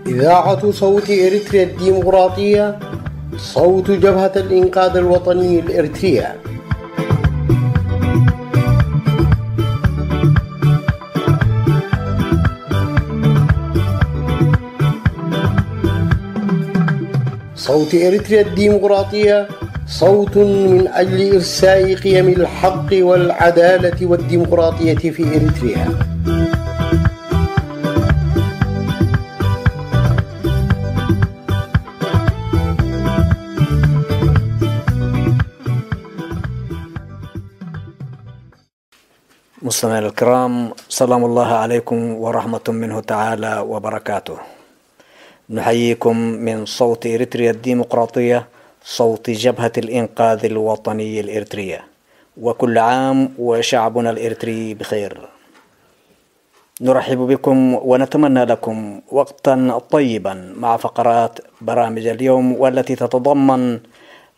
إذاعة صوت إريتريا الديمقراطية، صوت جبهة الإنقاذ الوطني الإريترية. صوت إريتريا الديمقراطية صوت من أجل إرساء قيم الحق والعدالة والديمقراطية في إريتريا. مستمعينا الكرام، سلام الله عليكم ورحمة منه تعالى وبركاته. نحييكم من صوت إريتريا الديمقراطية، صوت جبهة الإنقاذ الوطني الإريترية، وكل عام وشعبنا الإريتري بخير. نرحب بكم ونتمنى لكم وقتا طيبا مع فقرات برامج اليوم، والتي تتضمن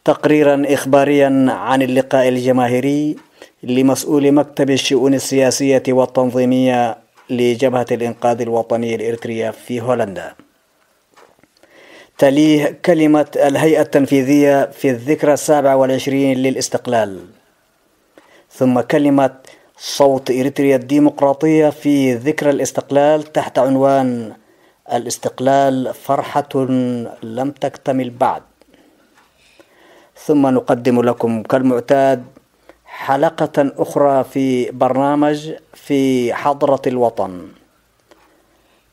تقريرا إخباريا عن اللقاء الجماهيري لمسؤول مكتب الشؤون السياسية والتنظيمية لجبهة الإنقاذ الوطني الإريترية في هولندا. تليه كلمة الهيئة التنفيذية في الذكرى 27 للاستقلال، ثم كلمة صوت إريتريا الديمقراطية في ذكرى الاستقلال تحت عنوان الاستقلال فرحة لم تكتمل بعد. ثم نقدم لكم كالمعتاد حلقة أخرى في برنامج في حضرة الوطن،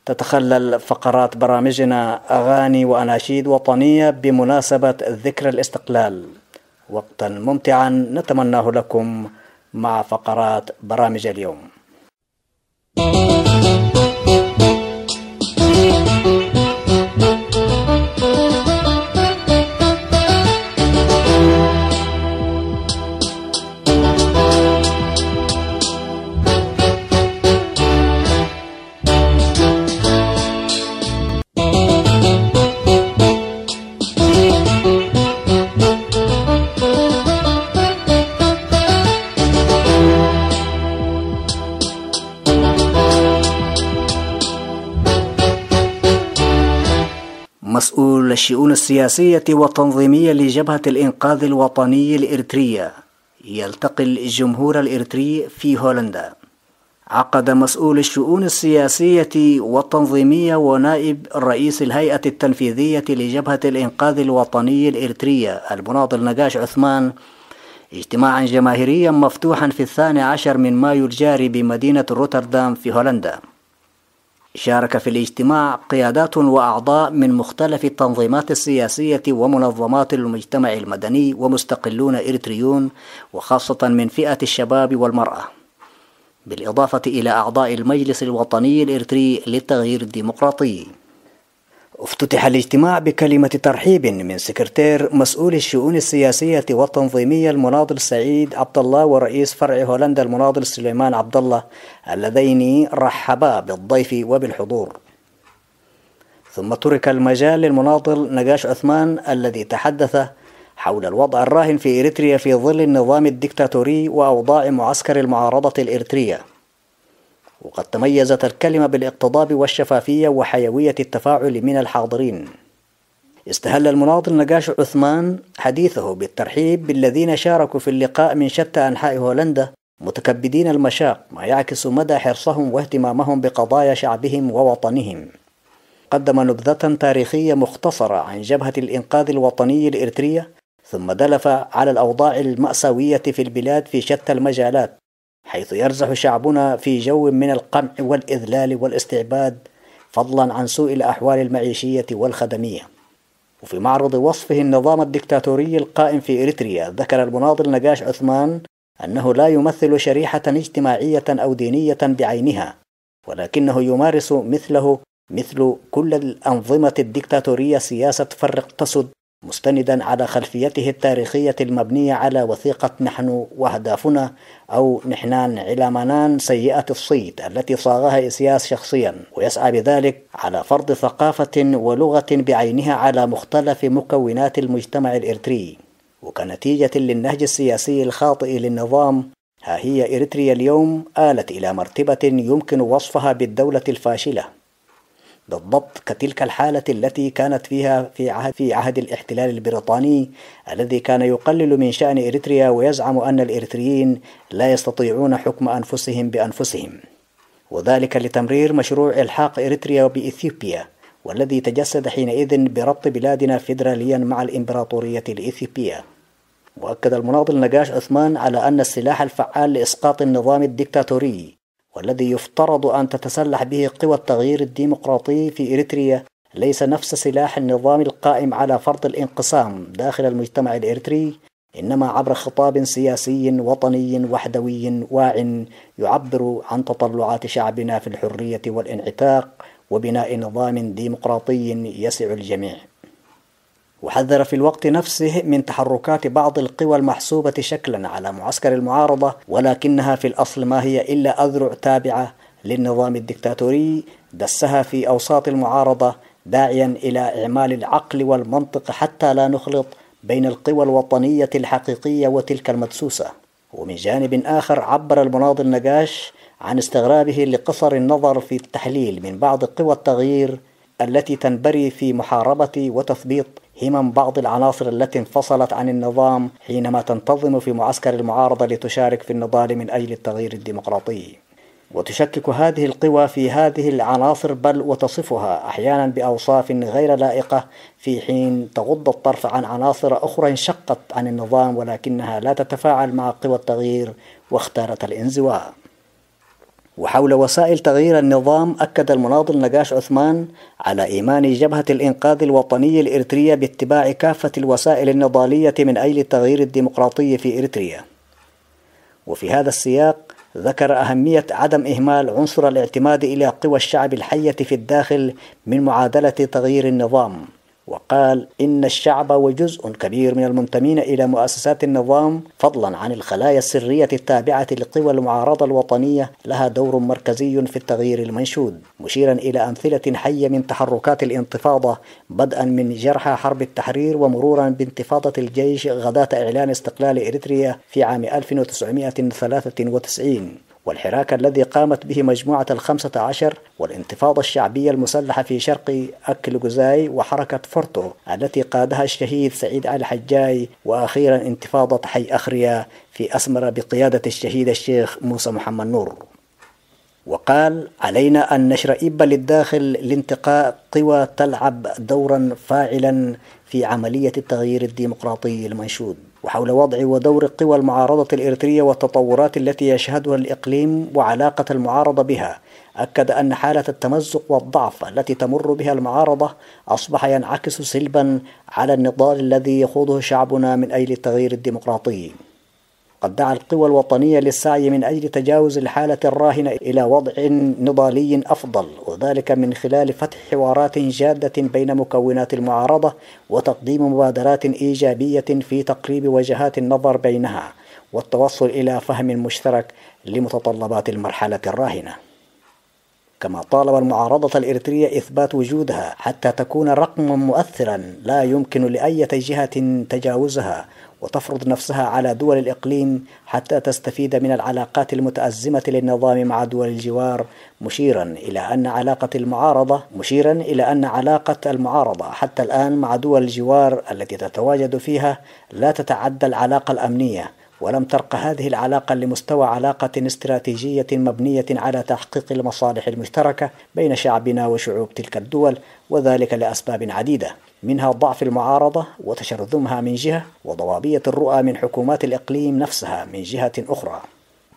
تتخلل فقرات برامجنا أغاني وأناشيد وطنية بمناسبة ذكرى الاستقلال. وقتا ممتعا نتمناه لكم مع فقرات برامج اليوم. مسؤول الشؤون السياسية والتنظيمية لجبهة الإنقاذ الوطني الإريترية يلتقي الجمهور الإريتري في هولندا. عقد مسؤول الشؤون السياسية والتنظيمية ونائب رئيس الهيئة التنفيذية لجبهة الإنقاذ الوطني الإريترية المناضل نجاش عثمان اجتماعا جماهيريا مفتوحا في 12 من مايو الجاري بمدينة روتردام في هولندا. شارك في الاجتماع قيادات وأعضاء من مختلف التنظيمات السياسية ومنظمات المجتمع المدني ومستقلون إريتريون، وخاصة من فئة الشباب والمرأة، بالإضافة إلى أعضاء المجلس الوطني الإريتري للتغيير الديمقراطي. افتتح الاجتماع بكلمة ترحيب من سكرتير مسؤول الشؤون السياسية والتنظيمية المناضل سعيد عبد الله ورئيس فرع هولندا المناضل سليمان عبد الله، اللذين رحبا بالضيف وبالحضور. ثم ترك المجال للمناضل نجاش عثمان الذي تحدث حول الوضع الراهن في إريتريا في ظل النظام الدكتاتوري وأوضاع معسكر المعارضة الإريترية. وقد تميزت الكلمة بالاقتضاب والشفافية وحيوية التفاعل من الحاضرين. استهل المناضل نجاش عثمان حديثه بالترحيب بالذين شاركوا في اللقاء من شتى أنحاء هولندا متكبدين المشاق، ما يعكس مدى حرصهم واهتمامهم بقضايا شعبهم ووطنهم. قدم نبذة تاريخية مختصرة عن جبهة الإنقاذ الوطني الإريترية، ثم دلف على الأوضاع المأساوية في البلاد في شتى المجالات، حيث يرزح شعبنا في جو من القمع والإذلال والاستعباد، فضلا عن سوء الأحوال المعيشية والخدمية. وفي معرض وصفه النظام الدكتاتوري القائم في إريتريا، ذكر المناضل نجاش عثمان أنه لا يمثل شريحة اجتماعية أو دينية بعينها، ولكنه يمارس مثل كل الأنظمة الدكتاتورية سياسة فرق تسد، مستندا على خلفيته التاريخية المبنية على وثيقة نحن وأهدافنا أو نحنان علمانان سيئة الصيت التي صاغها إسياس شخصيا، ويسعى بذلك على فرض ثقافة ولغة بعينها على مختلف مكونات المجتمع الإريتري. وكنتيجة للنهج السياسي الخاطئ للنظام، ها هي إريتريا اليوم آلت إلى مرتبة يمكن وصفها بالدولة الفاشلة، بالضبط كتلك الحالة التي كانت فيها في عهد الاحتلال البريطاني الذي كان يقلل من شأن إريتريا ويزعم أن الإريتريين لا يستطيعون حكم أنفسهم بأنفسهم، وذلك لتمرير مشروع إلحاق إريتريا بإثيوبيا، والذي تجسد حينئذ بربط بلادنا فيدراليا مع الإمبراطورية الإثيوبية. وأكد المناضل نجاش عثمان على أن السلاح الفعال لإسقاط النظام الدكتاتوري والذي يفترض أن تتسلح به قوى التغيير الديمقراطي في إريتريا ليس نفس سلاح النظام القائم على فرض الانقسام داخل المجتمع الإريتري، إنما عبر خطاب سياسي وطني وحدوي واع يعبر عن تطلعات شعبنا في الحرية والانعتاق وبناء نظام ديمقراطي يسع الجميع. وحذر في الوقت نفسه من تحركات بعض القوى المحسوبة شكلا على معسكر المعارضة، ولكنها في الأصل ما هي إلا أذرع تابعة للنظام الدكتاتوري دسها في أوساط المعارضة، داعيا إلى إعمال العقل والمنطق حتى لا نخلط بين القوى الوطنية الحقيقية وتلك المدسوسة. ومن جانب آخر عبر المناضل نجاش عن استغرابه لقصر النظر في التحليل من بعض قوى التغيير التي تنبري في محاربة وتثبيط همم بعض العناصر التي انفصلت عن النظام حينما تنتظم في معسكر المعارضة لتشارك في النضال من أجل التغيير الديمقراطي، وتشكك هذه القوى في هذه العناصر بل وتصفها أحيانا بأوصاف غير لائقة، في حين تغض الطرف عن عناصر أخرى انشقت عن النظام ولكنها لا تتفاعل مع قوى التغيير واختارت الانزواء. وحول وسائل تغيير النظام أكد المناضل نجاش عثمان على إيمان جبهة الإنقاذ الوطني الإريترية باتباع كافة الوسائل النضالية من أجل التغيير الديمقراطي في إريتريا. وفي هذا السياق ذكر أهمية عدم إهمال عنصر الاعتماد إلى قوى الشعب الحية في الداخل من معادلة تغيير النظام، وقال إن الشعب وجزء كبير من المنتمين إلى مؤسسات النظام فضلا عن الخلايا السرية التابعة لقوى المعارضة الوطنية لها دور مركزي في التغيير المنشود، مشيرا إلى أمثلة حية من تحركات الانتفاضة بدءا من جرحى حرب التحرير ومرورا بانتفاضة الجيش غداة إعلان استقلال إريتريا في عام 1993، والحراك الذي قامت به مجموعة 15، والانتفاضة الشعبية المسلحة في شرق أكلغوزاي، وحركة فورتو التي قادها الشهيد سعيد علي الحجاي، وأخيرا انتفاضة حي أخريا في أسمرة بقيادة الشهيد الشيخ موسى محمد نور. وقال علينا أن نشرئب للداخل لانتقاء قوى تلعب دورا فاعلا في عملية التغيير الديمقراطي المنشود. وحول وضع ودور قوى المعارضة الإريترية والتطورات التي يشهدها الإقليم وعلاقة المعارضة بها، أكد أن حالة التمزق والضعف التي تمر بها المعارضة أصبح ينعكس سلبا على النضال الذي يخوضه شعبنا من أجل التغيير الديمقراطي. قد دعا القوى الوطنية للسعي من أجل تجاوز الحالة الراهنة إلى وضع نضالي أفضل، وذلك من خلال فتح حوارات جادة بين مكونات المعارضة وتقديم مبادرات إيجابية في تقريب وجهات النظر بينها والتوصل إلى فهم مشترك لمتطلبات المرحلة الراهنة. كما طالب المعارضة الإريترية إثبات وجودها حتى تكون رقما مؤثرا لا يمكن لأي جهة تجاوزها، وتفرض نفسها على دول الإقليم حتى تستفيد من العلاقات المتأزمة للنظام مع دول الجوار، مشيرا إلى أن علاقة المعارضة حتى الآن مع دول الجوار التي تتواجد فيها لا تتعدى العلاقة الأمنية، ولم ترق هذه العلاقة لمستوى علاقة استراتيجية مبنية على تحقيق المصالح المشتركة بين شعبنا وشعوب تلك الدول، وذلك لأسباب عديدة، منها ضعف المعارضة وتشرذمها من جهة، وضبابية الرؤى من حكومات الإقليم نفسها من جهة أخرى.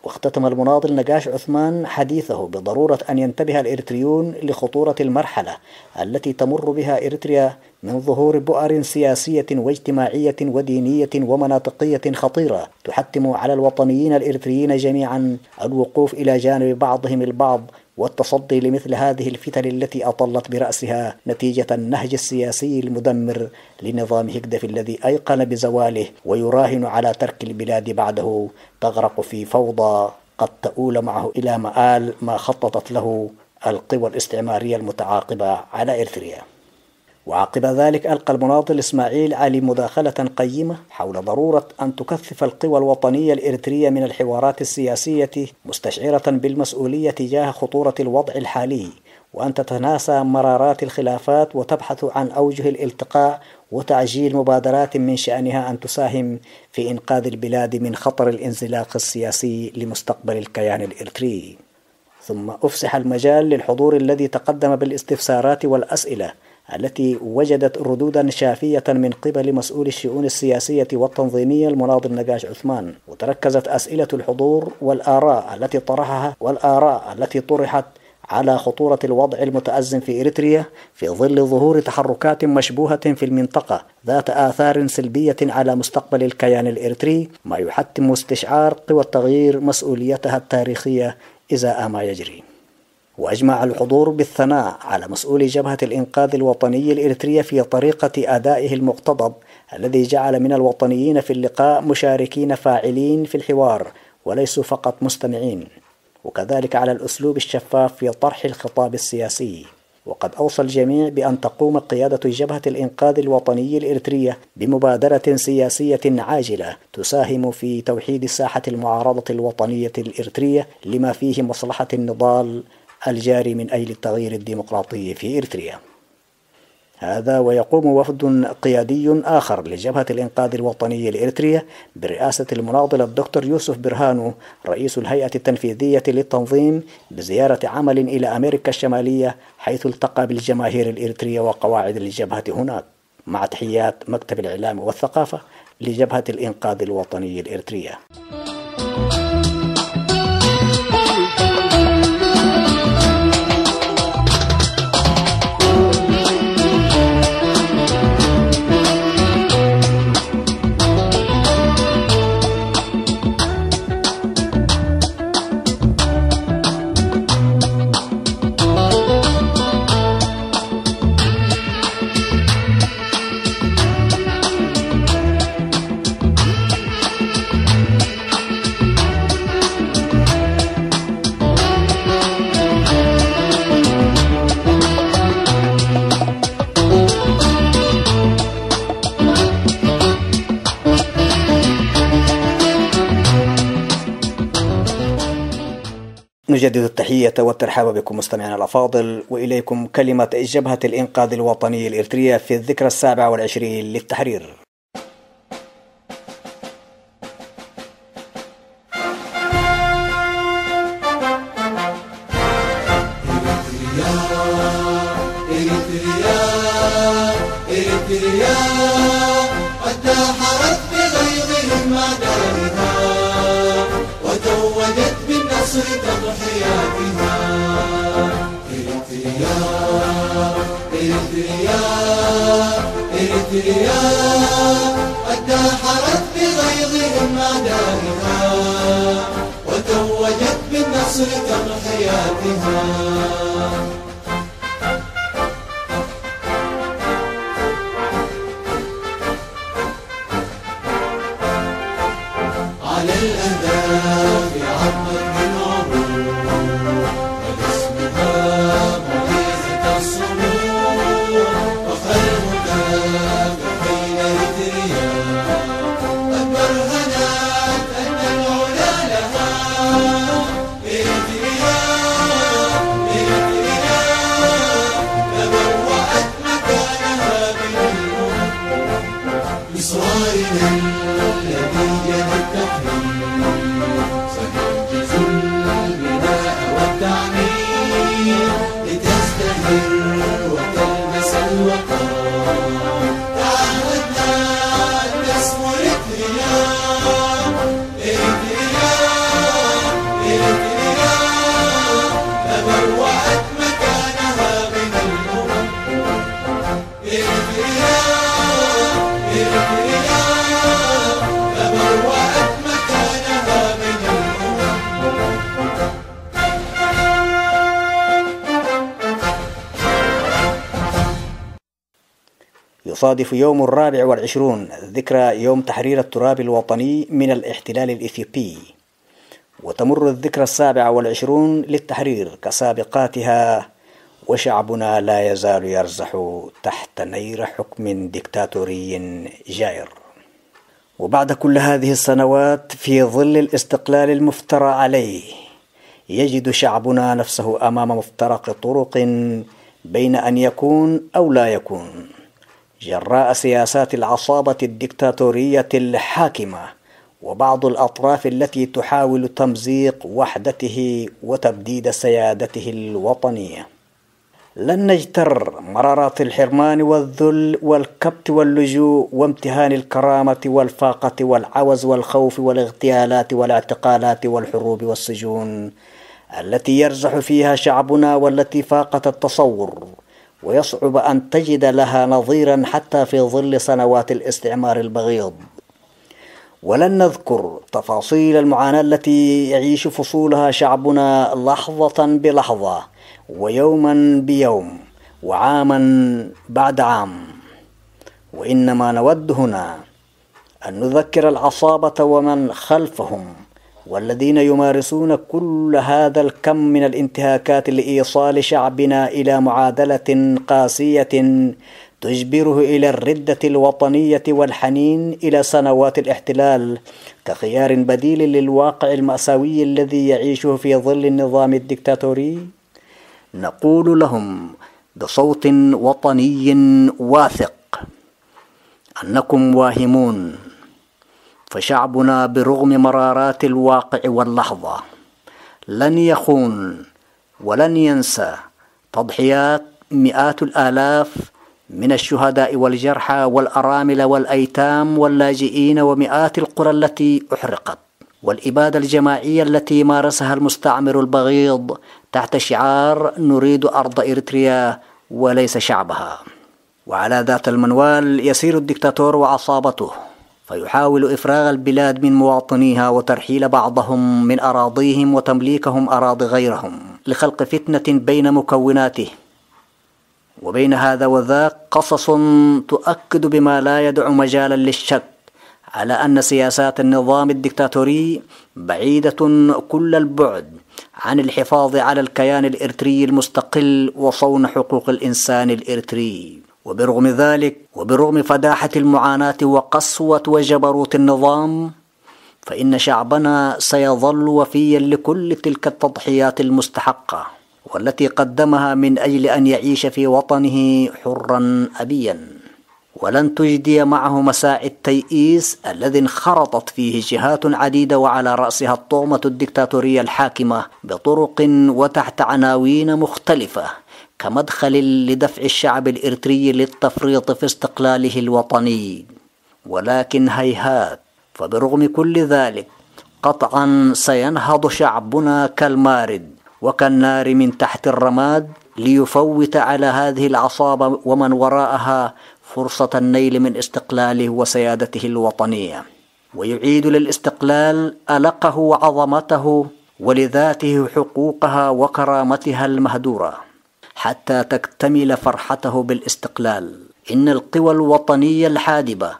واختتم المناضل نجاش عثمان حديثه بضرورة أن ينتبه الإريتريون لخطورة المرحلة التي تمر بها إريتريا من ظهور بؤر سياسية واجتماعية ودينية ومناطقية خطيرة تحتم على الوطنيين الإريتريين جميعا الوقوف إلى جانب بعضهم البعض والتصدي لمثل هذه الفتن التي أطلت برأسها نتيجة النهج السياسي المدمر لنظام هكدف الذي أيقن بزواله ويراهن على ترك البلاد بعده تغرق في فوضى قد تؤول معه إلى مآل ما خططت له القوى الاستعمارية المتعاقبة على إريتريا. وعقب ذلك ألقى المناضل إسماعيل علي مداخلة قيمة حول ضرورة أن تكثف القوى الوطنية الإريترية من الحوارات السياسية، مستشعرة بالمسؤولية تجاه خطورة الوضع الحالي، وأن تتناسى مرارات الخلافات وتبحث عن أوجه الالتقاء وتعجيل مبادرات من شأنها أن تساهم في إنقاذ البلاد من خطر الانزلاق السياسي لمستقبل الكيان الإريتري. ثم أفسح المجال للحضور الذي تقدم بالاستفسارات والأسئلة التي وجدت ردودا شافية من قبل مسؤول الشؤون السياسية والتنظيمية المناضل نقاش عثمان. وتركزت أسئلة الحضور والآراء التي طرحت على خطورة الوضع المتأزم في إريتريا في ظل ظهور تحركات مشبوهة في المنطقة ذات آثار سلبية على مستقبل الكيان الإريتري، ما يحتم استشعار قوى التغيير مسؤوليتها التاريخية إزاء ما يجري. وأجمع الحضور بالثناء على مسؤول جبهة الإنقاذ الوطني الإريترية في طريقة أدائه المقتضب الذي جعل من الوطنيين في اللقاء مشاركين فاعلين في الحوار وليسوا فقط مستمعين، وكذلك على الأسلوب الشفاف في طرح الخطاب السياسي. وقد أوصى الجميع بأن تقوم قيادة جبهة الإنقاذ الوطني الإريترية بمبادرة سياسية عاجلة تساهم في توحيد ساحة المعارضة الوطنية الإريترية لما فيه مصلحة النضال الجاري من أجل التغيير الديمقراطي في إريتريا. هذا ويقوم وفد قيادي آخر لجبهة الإنقاذ الوطني الإريترية برئاسة المناضل الدكتور يوسف برهانو رئيس الهيئة التنفيذية للتنظيم بزيارة عمل إلى أمريكا الشمالية، حيث التقى بالجماهير الإريترية وقواعد الجبهة هناك. مع تحيات مكتب الإعلام والثقافة لجبهة الإنقاذ الوطني الإريترية. نجدد التحية والترحاب بكم مستمعينا الأفاضل، وإليكم كلمة جبهة الإنقاذ الوطني الإريترية في الذكرى 27 للتحرير. إريتريا قد داحرت بغيظهم أعدائها وتوجت بالنصر تضحياتها. إريتريا قد داحرت بغيظهم أعدائها وتوجت بالنصر تضحياتها. على الأهداف عبر بالعبور واسمها معجزة الصمود وخلقها بين إريتريا قد برهنت أن العلا لها. إريتريا تبوأت مكانها بإصرارنا الذي جنى التقدير سننجز البناء والتعمير لتزدهر وتلمس الوقار. تعهدنا أن نسمو إريتريا تبوأت مكانها من الأمم. إريتريا تبوأت مكانها من الأمم. يصادف يوم 24 ذكرى يوم تحرير التراب الوطني من الاحتلال الإثيوبي، وتمر الذكرى 27 للتحرير كسابقاتها، وشعبنا لا يزال يرزح تحت نير حكم ديكتاتوري جائر. وبعد كل هذه السنوات في ظل الاستقلال المفترى عليه، يجد شعبنا نفسه أمام مفترق طرق بين أن يكون أو لا يكون، جراء سياسات العصابة الديكتاتورية الحاكمة وبعض الأطراف التي تحاول تمزيق وحدته وتبديد سيادته الوطنية. لن نجتر مرارات الحرمان والذل والكبت واللجوء وامتهان الكرامة والفاقة والعوز والخوف والاغتيالات والاعتقالات والحروب والسجون التي يرزح فيها شعبنا، والتي فاقت التصور، ويصعب أن تجد لها نظيرا حتى في ظل سنوات الاستعمار البغيض. ولن نذكر تفاصيل المعاناة التي يعيش فصولها شعبنا لحظة بلحظة ويوما بيوم وعاما بعد عام، وإنما نود هنا أن نذكر العصابة ومن خلفهم والذين يمارسون كل هذا الكم من الانتهاكات لإيصال شعبنا إلى معادلة قاسية تجبره إلى الردة الوطنية والحنين إلى سنوات الاحتلال كخيار بديل للواقع المأساوي الذي يعيشه في ظل النظام الديكتاتوري. نقول لهم بصوت وطني واثق أنكم واهمون، فشعبنا برغم مرارات الواقع واللحظة لن يخون ولن ينسى تضحيات مئات الآلاف من الشهداء والجرحى والأرامل والأيتام واللاجئين، ومئات القرى التي أحرقت، والإبادة الجماعية التي مارسها المستعمر البغيض تحت شعار نريد أرض إريتريا وليس شعبها. وعلى ذات المنوال يسير الدكتاتور وعصابته، فيحاول إفراغ البلاد من مواطنيها وترحيل بعضهم من أراضيهم وتمليكهم أراضي غيرهم لخلق فتنة بين مكوناته. وبين هذا وذاك قصص تؤكد بما لا يدع مجالا للشك على أن سياسات النظام الدكتاتوري بعيدة كل البعد عن الحفاظ على الكيان الإريتري المستقل وصون حقوق الإنسان الإريتري. وبرغم ذلك، وبرغم فداحة المعاناة وقسوة وجبروت النظام، فإن شعبنا سيظل وفيا لكل تلك التضحيات المستحقة والتي قدمها من أجل أن يعيش في وطنه حرا أبيا. ولن تجدي معه مساعي التيئيس الذي انخرطت فيه جهات عديدة وعلى رأسها الطغمة الدكتاتورية الحاكمة بطرق وتحت عناوين مختلفة كمدخل لدفع الشعب الإريتري للتفريط في استقلاله الوطني. ولكن هيهات، فبرغم كل ذلك قطعا سينهض شعبنا كالمارد وكالنار من تحت الرماد ليفوت على هذه العصابة ومن وراءها فرصة النيل من استقلاله وسيادته الوطنية، ويعيد للاستقلال ألقه وعظمته ولذاته حقوقها وكرامتها المهدورة حتى تكتمل فرحته بالاستقلال. إن القوى الوطنية الحادبة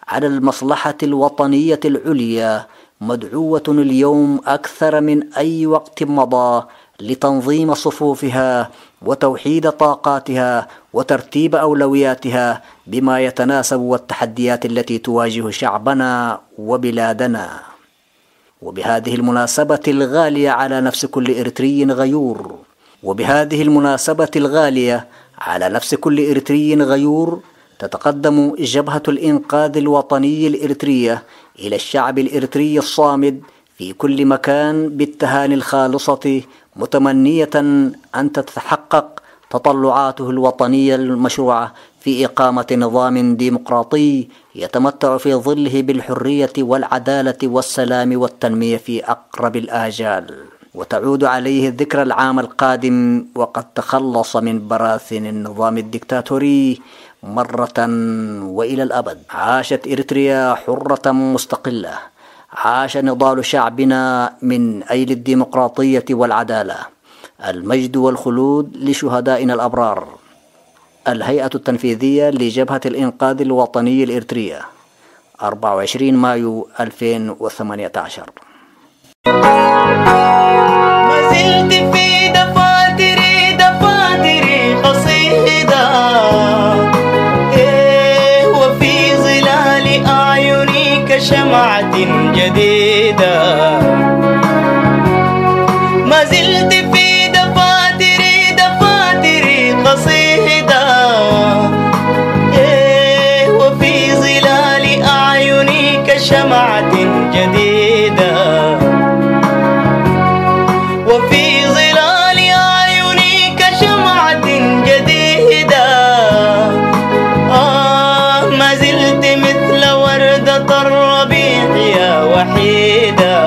على المصلحة الوطنية العليا مدعوة اليوم أكثر من أي وقت مضى لتنظيم صفوفها وتوحيد طاقاتها وترتيب أولوياتها بما يتناسب والتحديات التي تواجه شعبنا وبلادنا. وبهذه المناسبة الغالية على نفس كل إريتري غيور، تتقدم جبهة الإنقاذ الوطني الإريترية إلى الشعب الإريتري الصامد في كل مكان بالتهاني الخالصة، متمنية أن تتحقق تطلعاته الوطنية المشروعة في إقامة نظام ديمقراطي يتمتع في ظله بالحرية والعدالة والسلام والتنمية في أقرب الآجال. وتعود عليه الذكرى العام القادم وقد تخلص من براثن النظام الدكتاتوري مرة وإلى الأبد. عاشت إريتريا حرة مستقلة، عاش نضال شعبنا من أجل الديمقراطية والعدالة. المجد والخلود لشهدائنا الأبرار. الهيئة التنفيذية لجبهة الإنقاذ الوطني الإريترية 24 مايو 2018. ما زلت في دفاتري قصيدة، وفي ظلال أعيني كشمعة جديدة. ما زلت في دفاتري قصيدة، وفي ظلال أعيني كشمعة جديدة. وفي ظلال أعيني كشمعة جديدة. ما زلت مثل وردة الربيع يا وحيدة.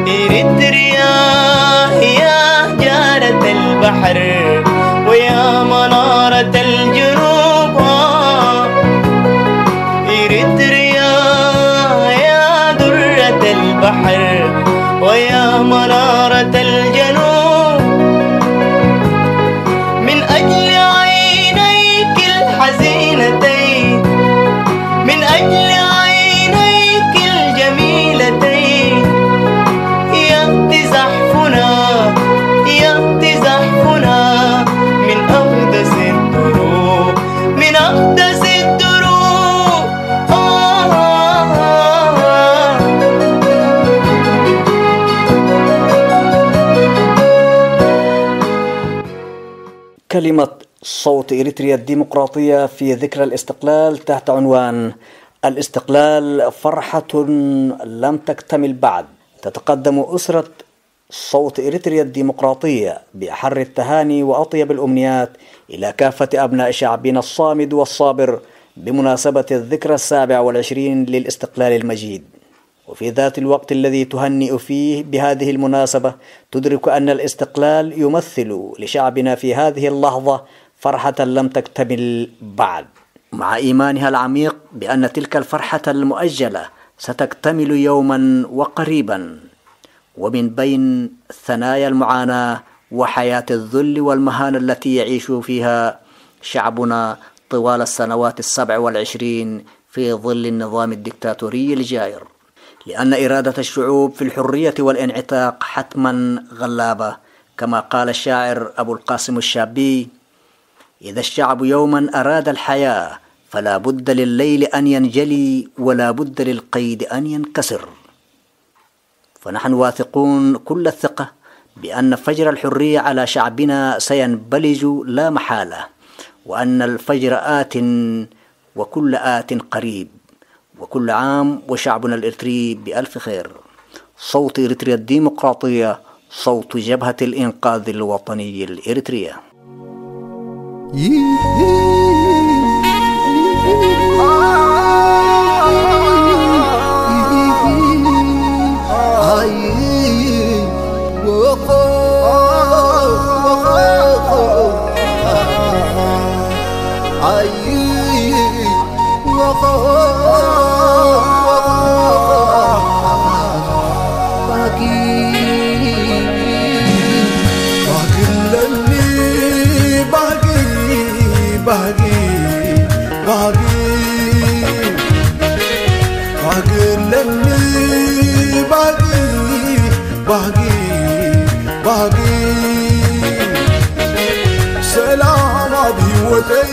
إريتريا يا جارة البحر ويا منارة الجنوب. إريتريا يا درة البحر ويا منارة الجنوب. من أجل عينيك الحزينتين، من أجل عينيك الجميلتين، يأتي زحفنا من أقدس الدروب، من أقدس الدروب. كلمة صوت إريتريا الديمقراطية في ذكرى الاستقلال تحت عنوان الاستقلال فرحة لم تكتمل بعد. تتقدم أسرة صوت إريتريا الديمقراطية بأحر التهاني وأطيب الأمنيات إلى كافة أبناء شعبنا الصامد والصابر بمناسبة الذكرى 27 للاستقلال المجيد. وفي ذات الوقت الذي تهنئ فيه بهذه المناسبة تدرك أن الاستقلال يمثل لشعبنا في هذه اللحظة فرحة لم تكتمل بعد، مع إيمانها العميق بأن تلك الفرحة المؤجلة ستكتمل يوما وقريبا. ومن بين ثنايا المعاناة وحياة الذل والمهانة التي يعيش فيها شعبنا طوال السنوات 27 في ظل النظام الدكتاتوري الجائر، لأن إرادة الشعوب في الحرية والانعتاق حتما غلابة، كما قال الشاعر أبو القاسم الشابي: إذا الشعب يوما أراد الحياة فلا بد لليل أن ينجلي ولا بد للقيد أن ينكسر. فنحن واثقون كل الثقة بأن فجر الحرية على شعبنا سينبلج لا محالة، وأن الفجر آت وكل آت قريب، وكل عام وشعبنا الإريتري بألف خير. صوت إريتريا الديمقراطية، صوت جبهة الإنقاذ الوطني الإريترية. سلام بهوتي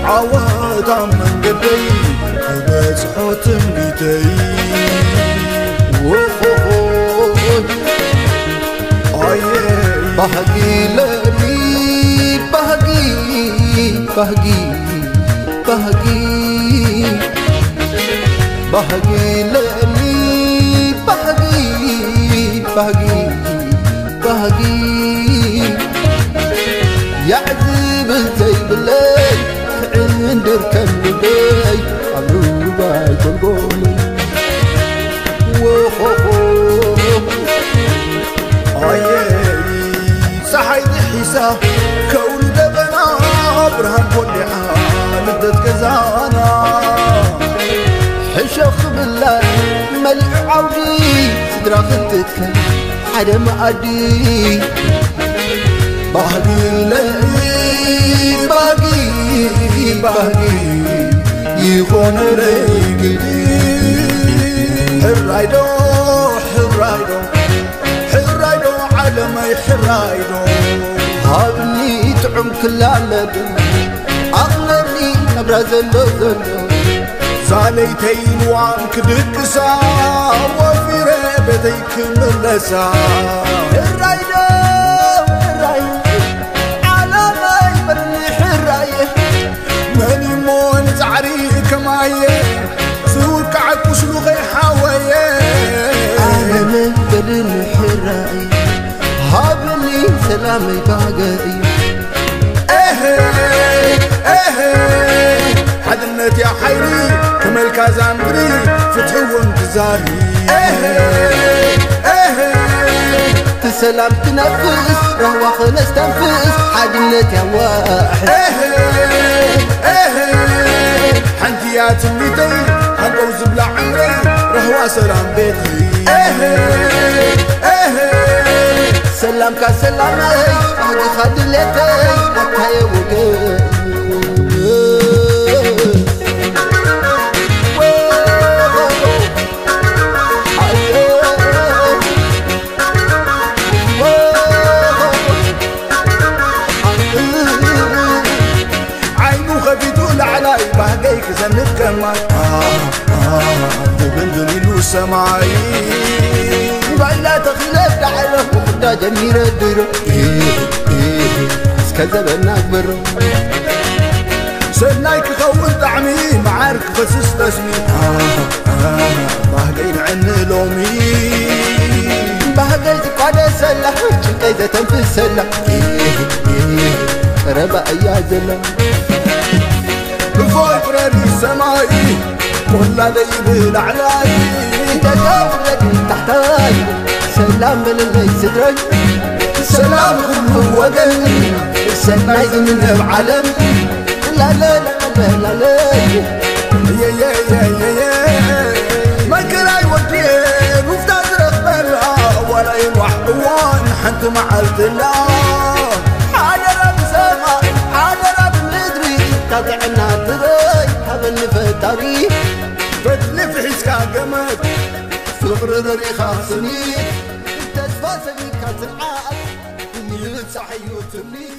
عواد عم قدي وبسحو تنبيتي بهجي لبي بهجي لبي بهجي يعذب زي بالليل عندر كنبي عمرو باي كل صحيح حساب كون دبنا برهان كل حال بدت كزانا حشخ بالله ملء عودي صدرا خدتك عدم أدي بهجي لي باهي يخون ريقلي حرايدو حرايدو حرايدو عالمي حرايدو هابني تعم كل عمد عقلني نبرز اللوزن زاليتين وانك دكسا وفي ريبتيك ملسا حرايدو حرايدو عالمي برني حرايدو ماني مون زعريك مايه سوك عكوش لغي حوايه عالمي برني حرايدو هابني سلامي باقي حدنت يا حيري كمل كازاندري فتحو انتظاري تسلام تنفس رهوة خلص تنفس حدنت يا واحد حنتيات الليتي هنقوز بلا عمري رهوة سلام بيتي سلام كسلامي هادي خدلتي حتى يوقف عينو خفيتو لعلاي بهقيك زنب كمان تبندني له سماعي بلا تخلف تعرف وحدا جميل الدرو اسكذا بنا اكبر سنايك خول طعمي معارك فسس تسمي بهقين عن لومي بهقين قادة سلح شنك اذا تنفس سلح ربا ايا زلح فوق رادي سماي ولا ذيب العلاي تدورك تحتاج سلام بالله يسدرك سلام كله وقل سناي من بعلم لا لا لا لا لا يا يا يا يا ما كراي وكيل وفتاز رخبرها ولا ينوح قوان حنت مع الدلال حاجة بسما حاجة بندري تطعنا تراي هبن فتاري فتلف حسكا قمت صغر ريخا سنين تتفاسني كاتنعال نيل صحيو تمنيت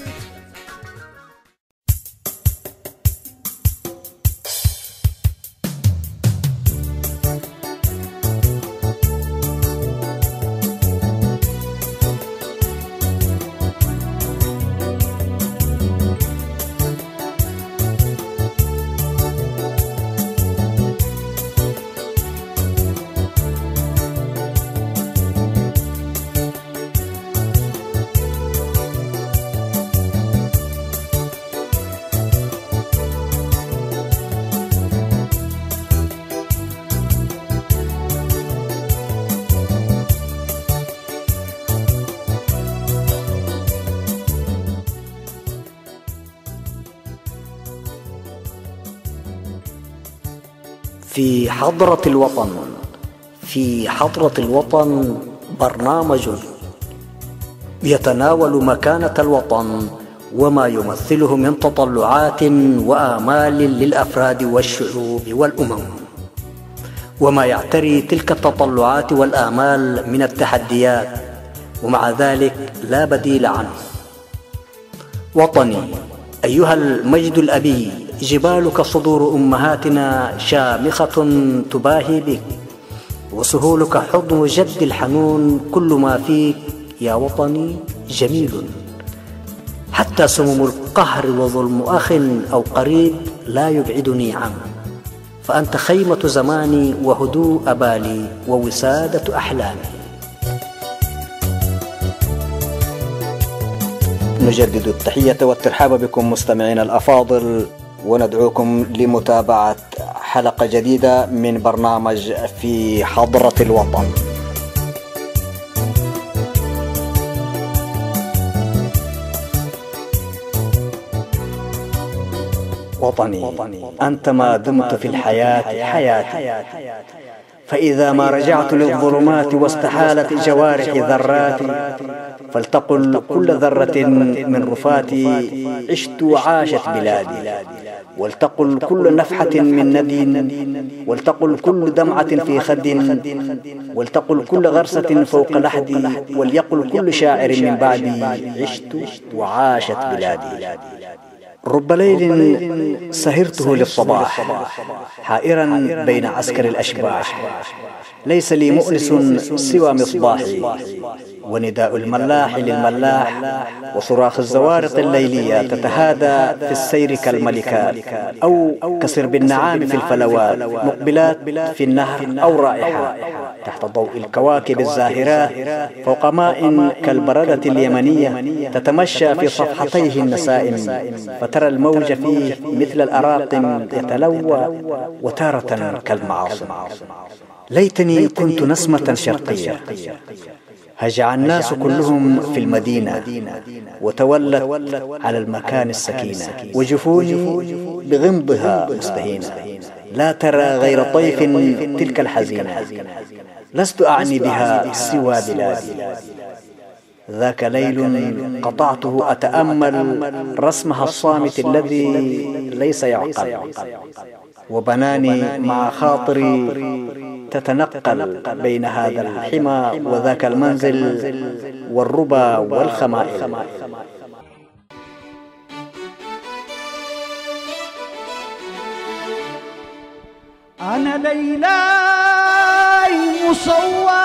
في حضرة الوطن. في حضرة الوطن برنامج يتناول مكانة الوطن وما يمثله من تطلعات وآمال للأفراد والشعوب والأمم، وما يعتري تلك التطلعات والآمال من التحديات، ومع ذلك لا بديل عنه. وطني أيها المجد الأبي، جبالك صدور أمهاتنا شامخة تباهي بك، وسهولك حضن جد الحنون، كل ما فيك يا وطني جميل، حتى سموم القهر وظلم أخ أو قريب لا يبعدني عنه، فأنت خيمة زماني وهدوء بالي ووسادة أحلامي. نجدد التحية والترحاب بكم مستمعين الأفاضل، وندعوكم لمتابعة حلقة جديدة من برنامج في حضرة الوطن. وطني أنت ما دمت في الحياة حياتي، فإذا ما رجعت للظلمات واستحالت جوارحي ذراتي، فلتقل كل ذرة من رفاتي عشت وعاشت بلادي، ولتقل كل نفحة من ندي، ولتقل كل دمعة في خد، ولتقل كل غرسة فوق لحدي، وليقل كل شاعر من بعدي عشت وعاشت بلادي. رب ليل سهرته للصباح حائرا بين عسكر الأشباح، ليس لي مؤنس سوى مصباحي، ونداء الملاح للملاح، وصراخ الزوارق الليلية تتهادى في السير كالملكات، أو كسرب النعام في الفلوات، مقبلات في النهر أو رائحة تحت ضوء الكواكب الزاهرات، فوق ماء كالبردة اليمنية تتمشى في صفحتيه النسائم، فترى الموج فيه مثل الأراقم يتلوى وتارة كالمعاصم. ليتني كنت نسمة شرقية هجع الناس كلهم في المدينة، وتولت على المكان السكينة، وجفوني بغمضها مستهينة، لا ترى غير طيف تلك الحزينة، لست أعني بها سوى بلادي. ذاك ليل قطعته أتأمل رسمها الصامت الذي ليس يعقل، وبناني مع خاطري تتنقل بين هذا الحمى وذاك المنزل والربا والخمائل. أنا ليلى مصوى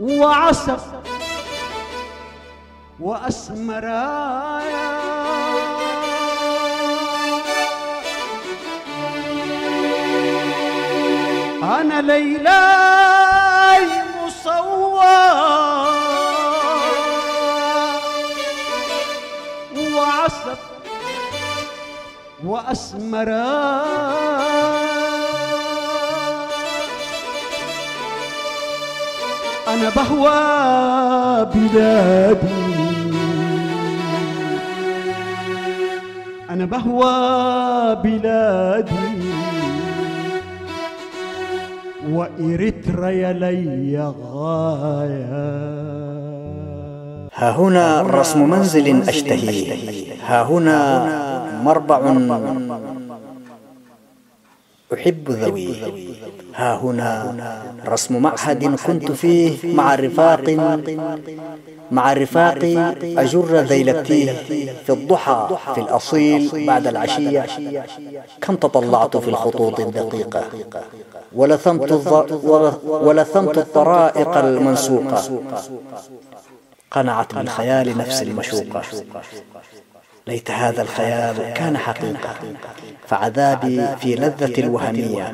وعسف وأسمرايا، أنا ليلى مصوى وعسف وأسمرايا، أنا بهوى بلادي، أنا بهوى بلادي، وإريتريا لي غاية. ها هنا رسم منزل أشتهيه، ها هنا مربع أحب ذويه، ها هنا رسم معهد كنت فيه مع رفاقي أجر ذيلتيه في الضحى في الأصيل بعد العشية. كم تطلعت في الخطوط الدقيقة ولثمت الطرائق المنسوقة، قنعت بالخيال نفس المشوقة. ليت هذا الخيال كان حقيقة، فعذابي في لذة الوهمية.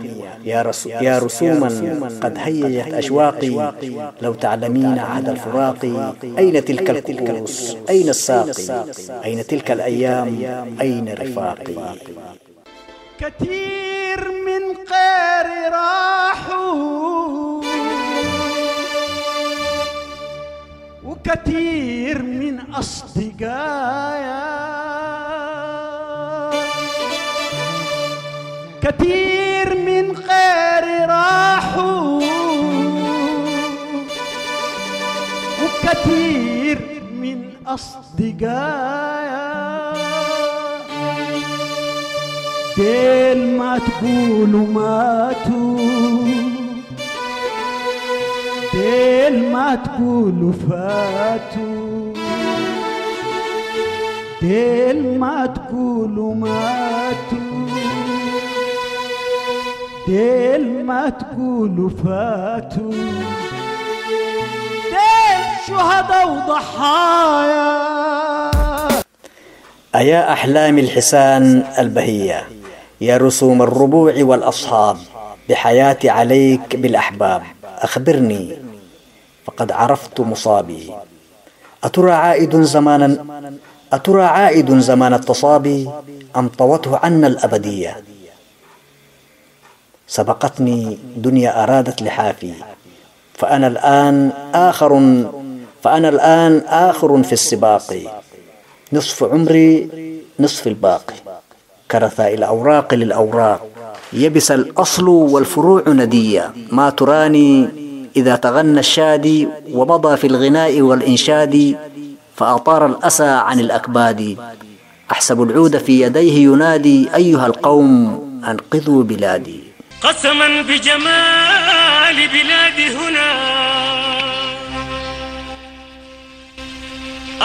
يا رسوما قد هيجت أشواقي، لو تعلمين عهد الفراق. أين تلك الكؤوس؟ أين الساقي؟ أين تلك الأيام؟ أين رفاقي؟ كثير من غير راحوا، وكثير من أصدقائي، كثير من غير راحوا، وكثير من أصدقائي. ديل ما تقولوا ماتوا، ديل ما تقولوا فاتوا، ديل ما تقولوا ماتوا، ديل ما تقولوا فاتوا، ديل شهداء وضحايا. أيا أحلام الحسان البهية، يا رسوم الربوع والأصحاب، بحياتي عليك بالأحباب. أخبرني فقد عرفت مصابي، أترى عائد زمان التصابي، أم طوته عنا الأبدية؟ سبقتني دنيا أرادت لحافي، فأنا الآن آخر في السباق، نصف عمري نصف الباقي، كرثاء الأوراق للأوراق، يبس الأصل والفروع ندية. ما تراني إذا تغنى الشادي، ومضى في الغناء والإنشاد، فأطار الأسى عن الأكباد. أحسب العود في يديه ينادي أيها القوم أنقذوا بلادي. قسما بجمال بلادي هنا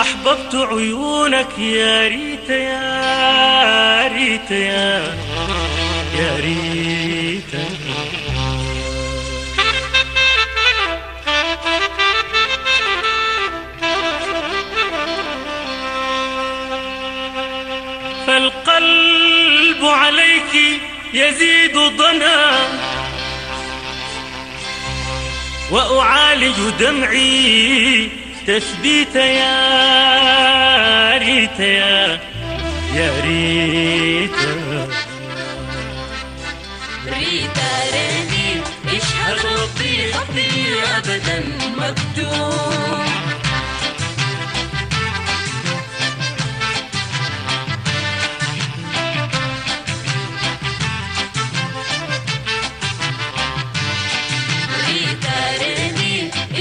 أحببت عيونك يا ريت يا ريت يا ريت. فالقلب عليك يزيد ضنا وأعالج دمعي تثبيت يا ريت يا ريت. ريتا ريني اشهد ربي حبي أبدا مكتوب.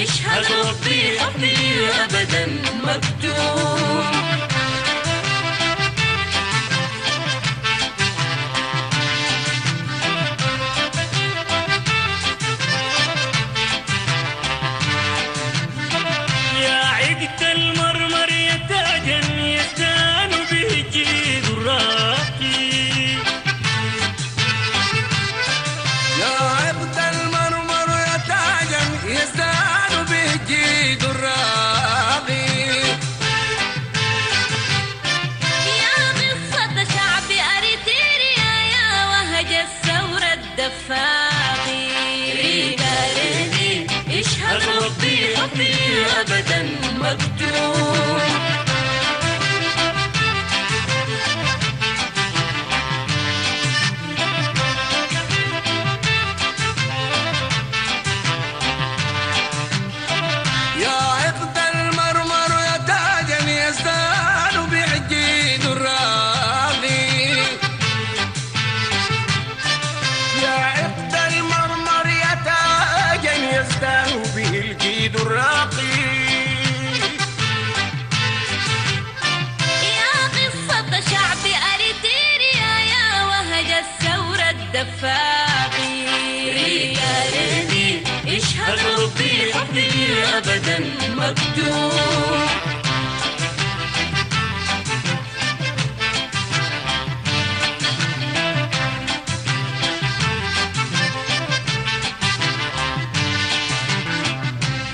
اشهد ربي حبي أبدا مكتوب. يا عقد المرمر يا تاجا يستان به الجليد الراقي. يا عقد المرمر يا تاجا يزدان بالجيد الراقي. يا قصة شعب أريتريا يا وهج الثورة الدفاقي. ريتا ريني اشهد ربي حبي أبدا مكتوب. يا عقد المرمر يا تاجا يزدان بالجيد الراقي. يا عقد المرمر يا تاجا يزدان به الجيد الراقي. يا قصة شعب أريتريا يا وهج الثورة الدفاقي. ريتا ريني اشهد ربي حبي أبدا مكتوب.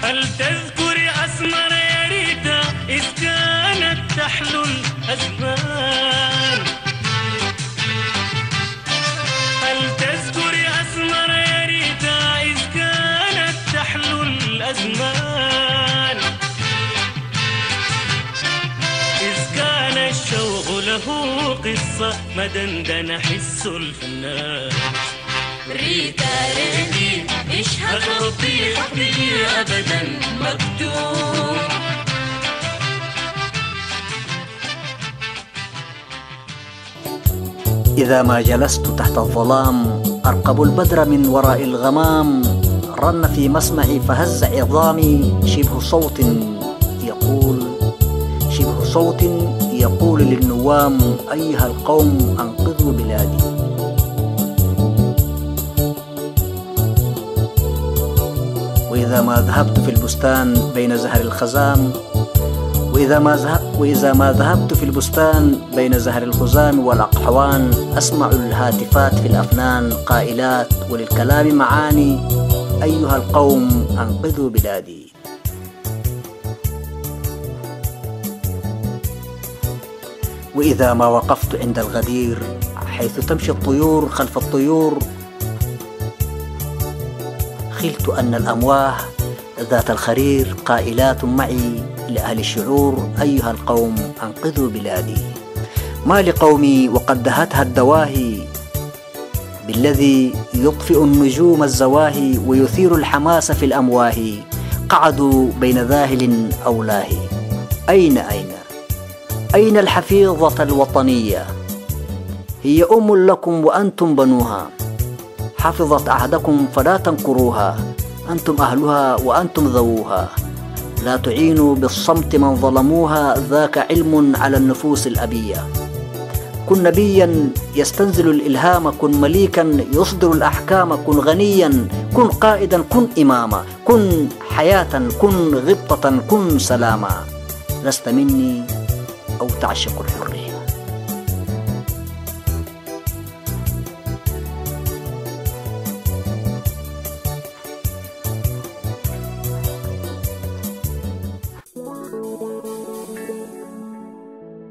هل تذكري أسمر يا ريتا إذ كانت تحلو الأزمان. هل تذكري أسمر يا ريتا إذ كانت تحلو الأزمان. إذ كان الشوق له قصة مدندن حس الفنان. ريتا ريني اشهد ربي حبي أبدا مكتوب. إذا ما جلست تحت الظلام أرقب البدر من وراء الغمام. رن في مسمعي فهز عظامي شبه صوت يقول للنوام أيها القوم أنقذوا بلادي. وإذا ما ذهبت في البستان بين زهر الخزام وإذا ما ذهبت في البستان بين زهر الخزام والأقحوان أسمع الهاتفات في الأفنان قائلات وللكلام معاني أيها القوم أنقذوا بلادي. وإذا ما وقفت عند الغدير حيث تمشي الطيور خلف الطيور خلت أن الأمواه ذات الخرير قائلات معي لأهل الشعور أيها القوم أنقذوا بلادي. ما لقومي وقد دهتها الدواهي بالذي يطفئ النجوم الزواهي ويثير الحماس في الأمواه. قعدوا بين ذاهل أو لاهي. أين الحفيظة الوطنية؟ هي أم لكم وأنتم بنوها. حفظت عهدكم فلا تنكروها. أنتم أهلها وأنتم ذووها. لا تعين بالصمت من ظلموها، ذاك علم على النفوس الأبية. كن نبيا يستنزل الإلهام، كن مليكا يصدر الأحكام، كن غنيا، كن قائدا، كن إماما، كن حياة، كن غبطة، كن سلاما. لست مني أو تعشق الحرية.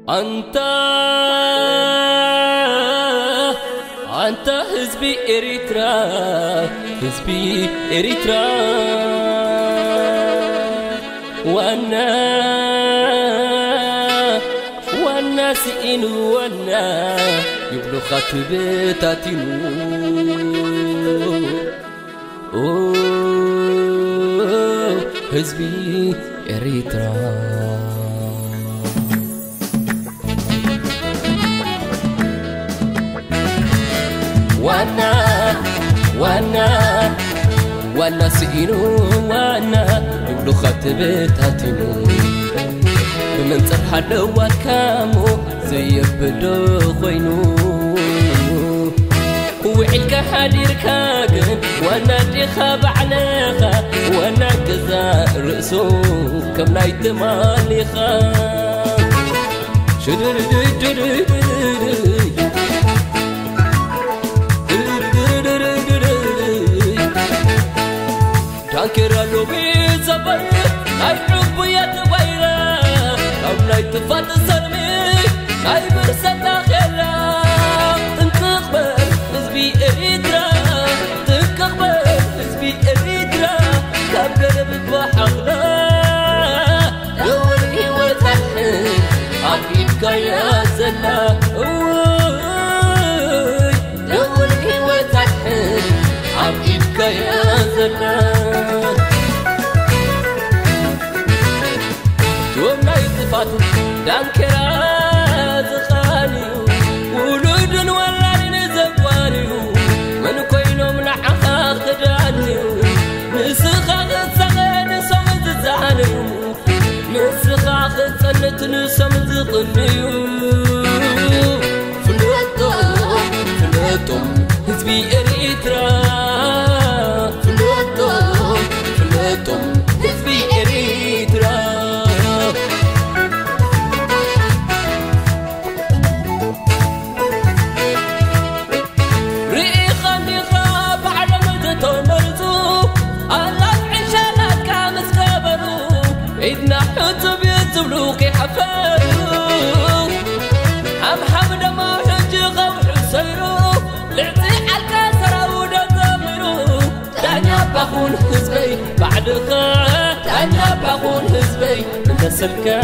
أنت حزبي إريترا، حزبي إريترا، وانا سئنو وانا يبلو خطبتاتينو حزبي إريترا. وانا سئنو وانا يبلو خطبتاتينو بمن صرح دوات كامو زي يبدو خوينو وعلك حدير كاغن وانا ديخا بعليخا وانا كذا رأسو كم نايت ماليخا تانكرالو بيزبر اي حب يتويرا او نايت فات سلمي اي برسنا خيرا تنتقبل حزبي إريترا، تنتقبل حزبي إريترا، كابل ببحقنا دولي وتحن عقيدك يا زلا دولي وتحن عقيدك يا زلا فاتو دانكرا زخانيو ولودن ولادن زبوانيو من كوينو منعها خدانيو نسخا غصغن سمز زانيو نسخا غصنتن سمز قنيو فلوتو حزبي إريترا، فلوتو حزبي إريترا. إذنا حتب يتبلوك حفايو أم حمد ما حجي غوح سيرو لعطي حلقة سراودة تامرو تانيا بخون حزبي بعد خان تانيا بخون حزبي من السلكة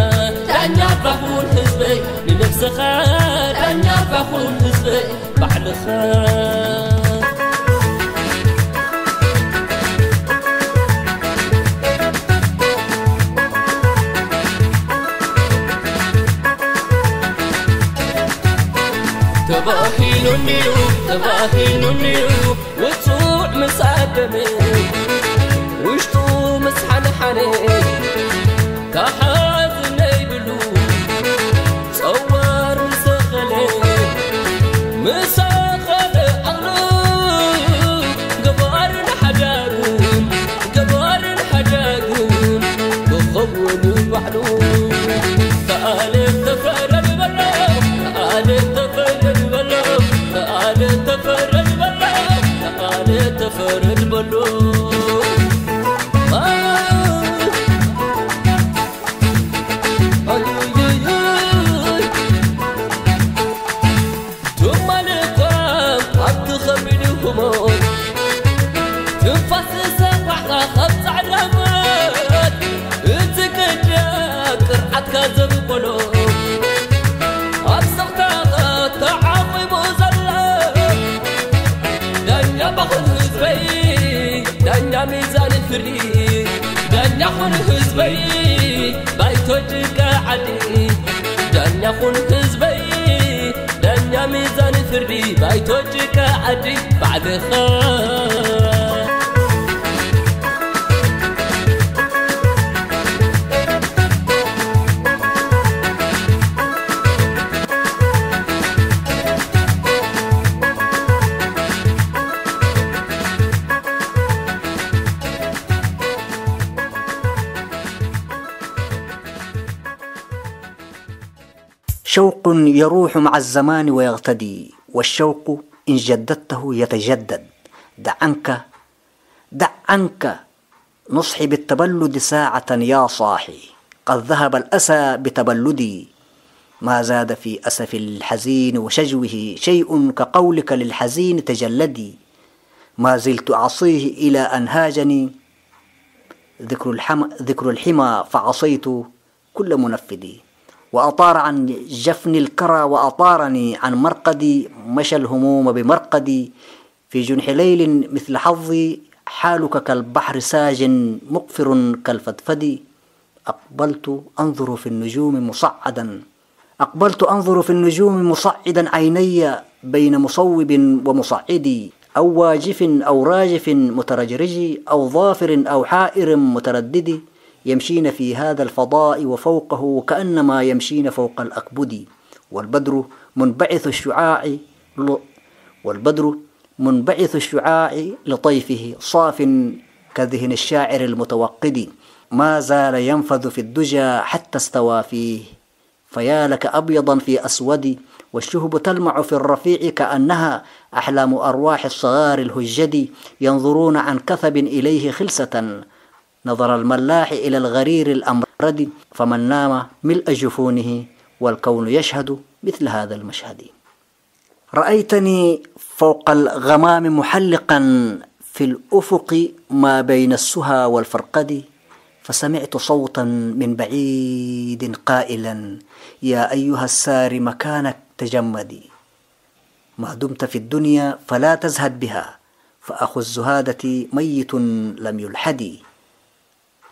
تانيا بخون حزبي من نفسخان تانيا بخون حزبي بعد خان تباهينو نيو وطوع مسعدمي وشتو مسحن حني تحازني بلو صور مسخلي عقلو قبارن حجاقون بخون بحلو تقالي تفرد بلو تقالي تفرد بلو تقالي تفرد بلو تقالي تفرد بلو ثم لقام عبد خبيني همون تنفس سبحة خمس علامات اتكجا قرعت كاذب قلوب أبسطها تعاطي مزلة دنيا بخل حزبي دنيا ميزان فري دنيا خل حزبي بايتوجك عدي دنيا خل حزبي دنيا ميزان فري بايتوجك عدي بعد خان يروح مع الزمان ويغتدي، والشوق إن جددته يتجدد. دع عنك نصحي بالتبلد ساعة يا صاحي، قد ذهب الأسى بتبلدي. ما زاد في أسف الحزين وشجوه شيء كقولك للحزين تجلدي. ما زلت أعصيه إلى أن هاجني ذكر الحمى فعصيت كل منفدي. وأطار عن جفن الكرى وأطارني عن مرقدي، مشى الهموم بمرقدي. في جنح ليل مثل حظي حالك كالبحر ساج مقفر كالفدفد. أقبلت أنظر في النجوم مصعدا عيني بين مصوب ومصعدي، أو واجف أو راجف مترجرج، أو ظافر أو حائر متردد. يمشين في هذا الفضاء وفوقه كأنما يمشين فوق الأكبد. والبدر منبعث الشعاع لطيفه صاف كذهن الشاعر المتوقد. ما زال ينفذ في الدجى حتى استوى فيه، فيا لك أبيضا في أسود. والشهب تلمع في الرفيع كأنها أحلام أرواح الصغار الهجد. ينظرون عن كثب إليه خلسة، نظر الملاح إلى الغرير الأمرد. فمن نام ملء جفونه والكون يشهد مثل هذا المشهد. رأيتني فوق الغمام محلقا في الأفق ما بين السهى والفرقد. فسمعت صوتا من بعيد قائلا: يا أيها السار مكانك تجمدي. ما دمت في الدنيا فلا تزهد بها، فأخو الزهادة ميت لم يلحد.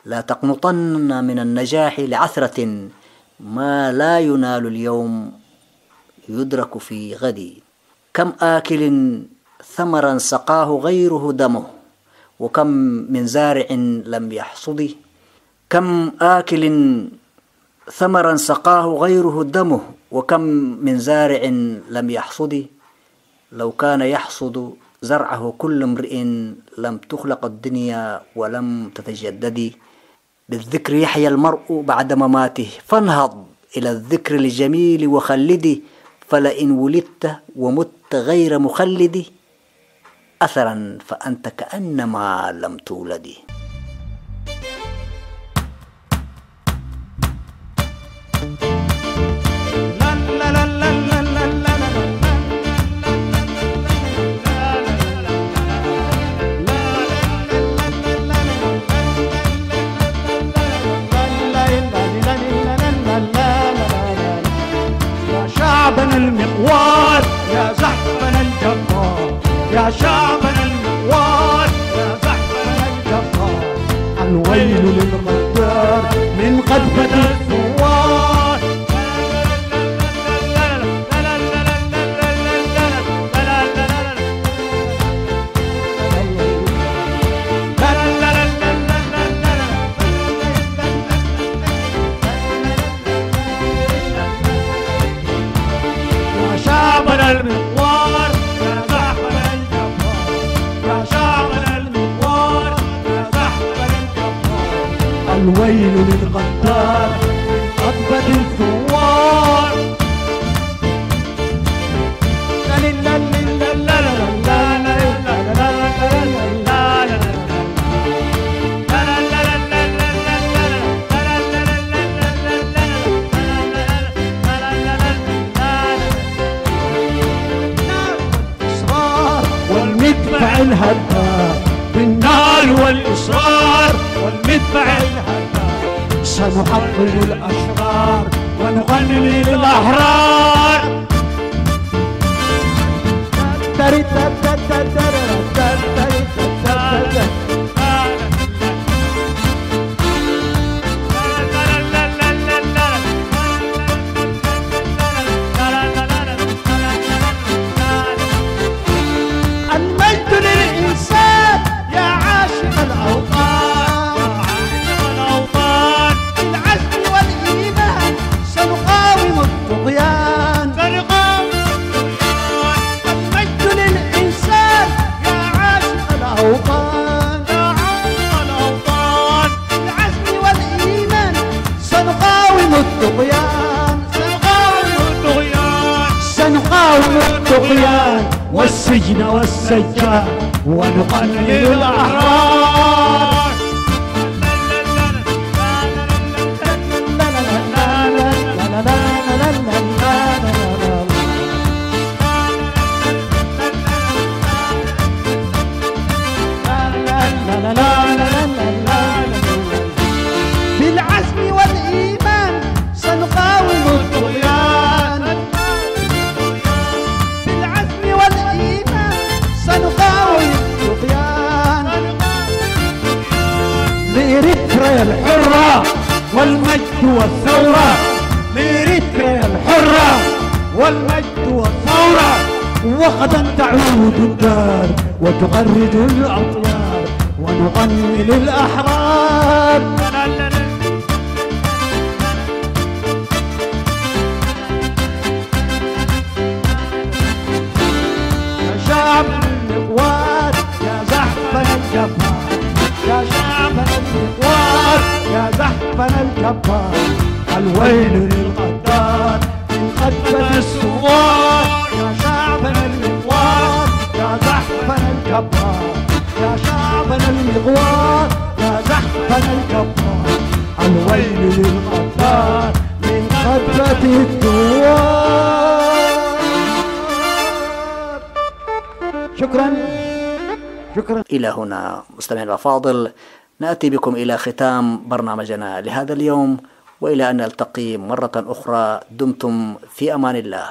لا تقنطن من النجاح لعثرة، ما لا ينال اليوم يدرك في غد. كم آكل ثمرا سقاه غيره دمه، وكم من زارع لم يحصد. كم آكل ثمرا سقاه غيره دمه، وكم من زارع لم يحصد. لو كان يحصد زرعه كل امرئ لم تخلق الدنيا ولم تتجدد. بالذكر يحيى المرء بعد مماته، فانهض إلى الذكر الجميل وخلده. فلئن ولدت ومت غير مخلد، أثرا فأنت كأنما لم تولد. شعبنا المقوار يا زحفنا الجبار، يا شعبنا المقوار يا زحفنا الجبار. الويل للغدار من غدفة الثوار. المقوار يا زحفنا الجبار، يا شعبنا المقوار يا زحفنا الجبار. الويل للغدار من غضبة الثوار. الهدار بالنار والإصرار، والمدفع الهدار. سنحطم الأشرار ونغني للأحرار. العزم والإيمان سنقاوم الطغيان. سنقاوم الطغيان والسجن والسجان ونقلل الأحرار. بالعزم والإيمان سنقاوم الطغيان، بالعزم والإيمان سنقاوم الطغيان. لإريتريا الحرة والمجد والثورة، لإريتريا الحرة والمجد والثورة. وغدا تعود الدار وتغرد الأطيار ونغني للأحرار. يا شعب المغوار يا زحفنا الجبار، يا شعبنا المغوار يا زحفنا الجبار. الويل للغدار من خطبة الثوار. يا شعبنا المغوار يا زحفنا الجبار، يا شعبنا المغوار يا زحفنا الجبار. الويل للغدار من خطبة الثوار. شكرا. إلى هنا مستمعينا الأفاضل نأتي بكم إلى ختام برنامجنا لهذا اليوم، وإلى أن نلتقي مرة أخرى دمتم في أمان الله.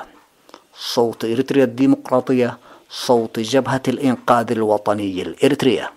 صوت إريتريا الديمقراطية، صوت جبهة الإنقاذ الوطني الإريترية.